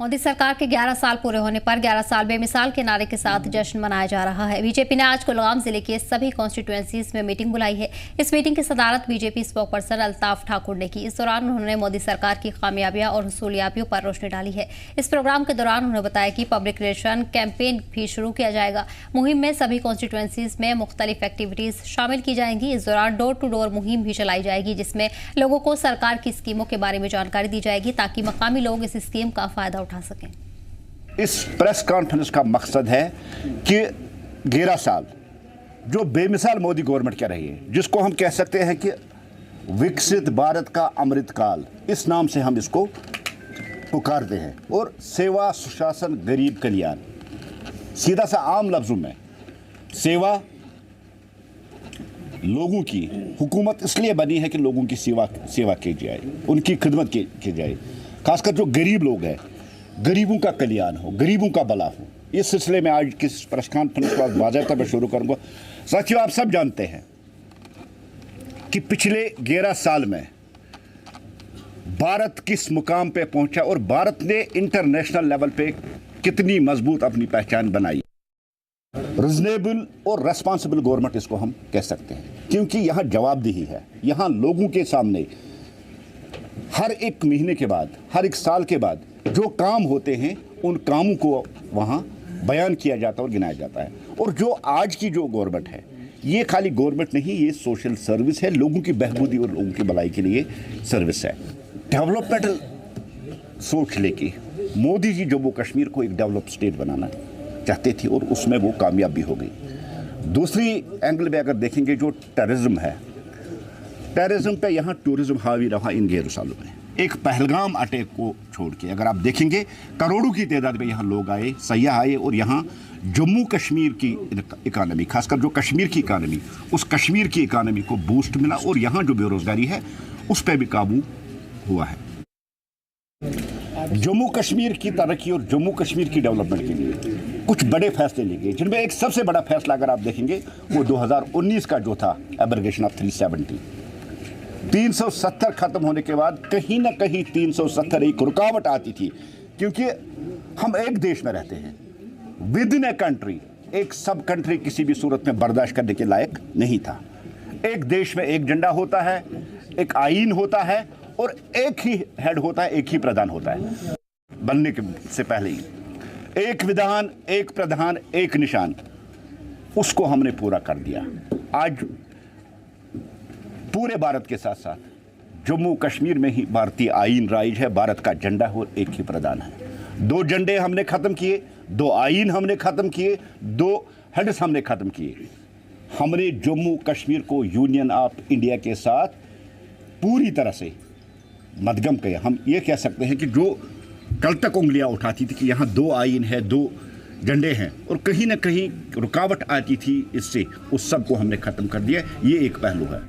मोदी सरकार के 11 साल पूरे होने पर 11 साल बेमिसाल के नारे के साथ जश्न मनाया जा रहा है। बीजेपी ने आज कुलगाम जिले के सभी कॉन्स्टिट्यूएंसीज में मीटिंग बुलाई है। इस मीटिंग की सदारत बीजेपी स्पोकपर्सन अल्ताफ ठाकुर ने की। इस दौरान उन्होंने मोदी सरकार की कामयाबियां और हुसूलियाबियों पर रोशनी डाली है। इस प्रोग्राम के दौरान उन्होंने बताया कि पब्लिक रिलेशन कैंपेन भी शुरू किया जाएगा। मुहिम में सभी कॉन्स्टिट्यूएंसीज में मुख्तलिफ एक्टिविटीज शामिल की जाएंगी। इस दौरान डोर टू डोर मुहिम भी चलाई जाएगी, जिसमें लोगों को सरकार की स्कीमों के बारे में जानकारी दी जाएगी ताकि मकामी लोग इस स्कीम का फायदा उठा सकें। इस प्रेस कॉन्फ्रेंस का मकसद है कि 11 साल जो बेमिसाल मोदी गवर्नमेंट कर रही है, जिसको हम कह सकते हैं कि विकसित भारत का अमृतकाल, इस नाम से हम इसको पुकारते हैं। और सेवा, सुशासन, गरीब कल्याण, सीधा सा आम लफ्जों में सेवा, लोगों की हुकूमत इसलिए बनी है कि लोगों की सेवा की जाए, उनकी खिदमत की जाए। खासकर जो गरीब लोग हैं, गरीबों का कल्याण हो, गरीबों का भला हो। इस सिलसिले में आज किस प्रेस कॉन्फ्रेंस को बाज़ाब्ता मैं शुरू करूंगा। साथियों, आप सब जानते हैं कि पिछले 11 साल में भारत किस मुकाम पे पहुंचा और भारत ने इंटरनेशनल लेवल पे कितनी मजबूत अपनी पहचान बनाई। रीजनेबल और रेस्पॉन्सिबल गवर्नमेंट इसको हम कह सकते हैं, क्योंकि यहाँ जवाबदेही है। यहाँ लोगों के सामने हर एक महीने के बाद, हर एक साल के बाद जो काम होते हैं, उन कामों को वहाँ बयान किया जाता है और गिनाया जाता है। और जो आज की जो गवर्नमेंट है, ये खाली गवर्नमेंट नहीं, ये सोशल सर्विस है, लोगों की बहबूदी और लोगों की भलाई के लिए सर्विस है। डेवलपमेंटल सोच लेके मोदी जी जम्मू कश्मीर को एक डेवलप स्टेट बनाना चाहते थे और उसमें वो कामयाब भी हो गई। दूसरी एंगल में अगर देखेंगे, जो टेररिज्म है, टेररिज्म पे यहाँ टूरिज्म हावी रहा इन 11 सालों में। एक पहलगाम अटैक को छोड़ के अगर आप देखेंगे, करोड़ों की तादाद में यहाँ लोग आए, सयाह आए, और यहाँ जम्मू कश्मीर की इकानमी, खासकर जो कश्मीर की इकानमी, उस कश्मीर की इकानमी को बूस्ट मिला और यहाँ जो बेरोजगारी है उस पर भी काबू हुआ है। जम्मू कश्मीर की तरक्की और जम्मू कश्मीर की डेवलपमेंट के लिए कुछ बड़े फैसले लिए गए, जिनमें एक सबसे बड़ा फैसला अगर आप देखेंगे वो 2019 का जो था एब्रोगेशन ऑफ 370। 370 खत्म होने के बाद कहीं ना कहीं 370 एक रुकावट आती थी, क्योंकि हम एक देश में रहते हैं, विद इन ए कंट्री। एक सब कंट्री किसी भी सूरत में बर्दाश्त करने के लायक नहीं था। एक देश में एक झंडा होता है, एक आईन होता है और एक ही हेड होता है, एक ही प्रधान होता है। बनने के से पहले ही एक विधान, एक प्रधान, एक निशान, उसको हमने पूरा कर दिया। आज पूरे भारत के साथ साथ जम्मू कश्मीर में ही भारतीय आईन राइज है, भारत का झंडा और एक ही प्रधान है। 2 झंडे हमने खत्म किए, 2 आईन हमने खत्म किए, 2 हेड्स हमने खत्म किए। हमने जम्मू कश्मीर को यूनियन ऑफ इंडिया के साथ पूरी तरह से मदगम किया। हम ये कह सकते हैं कि जो कल तक उंगलियां उठाती थी कि यहाँ 2 आईन है, 2 झंडे हैं और कहीं ना कहीं रुकावट आती थी इससे, उस सब को हमने खत्म कर दिया। ये एक पहलू है।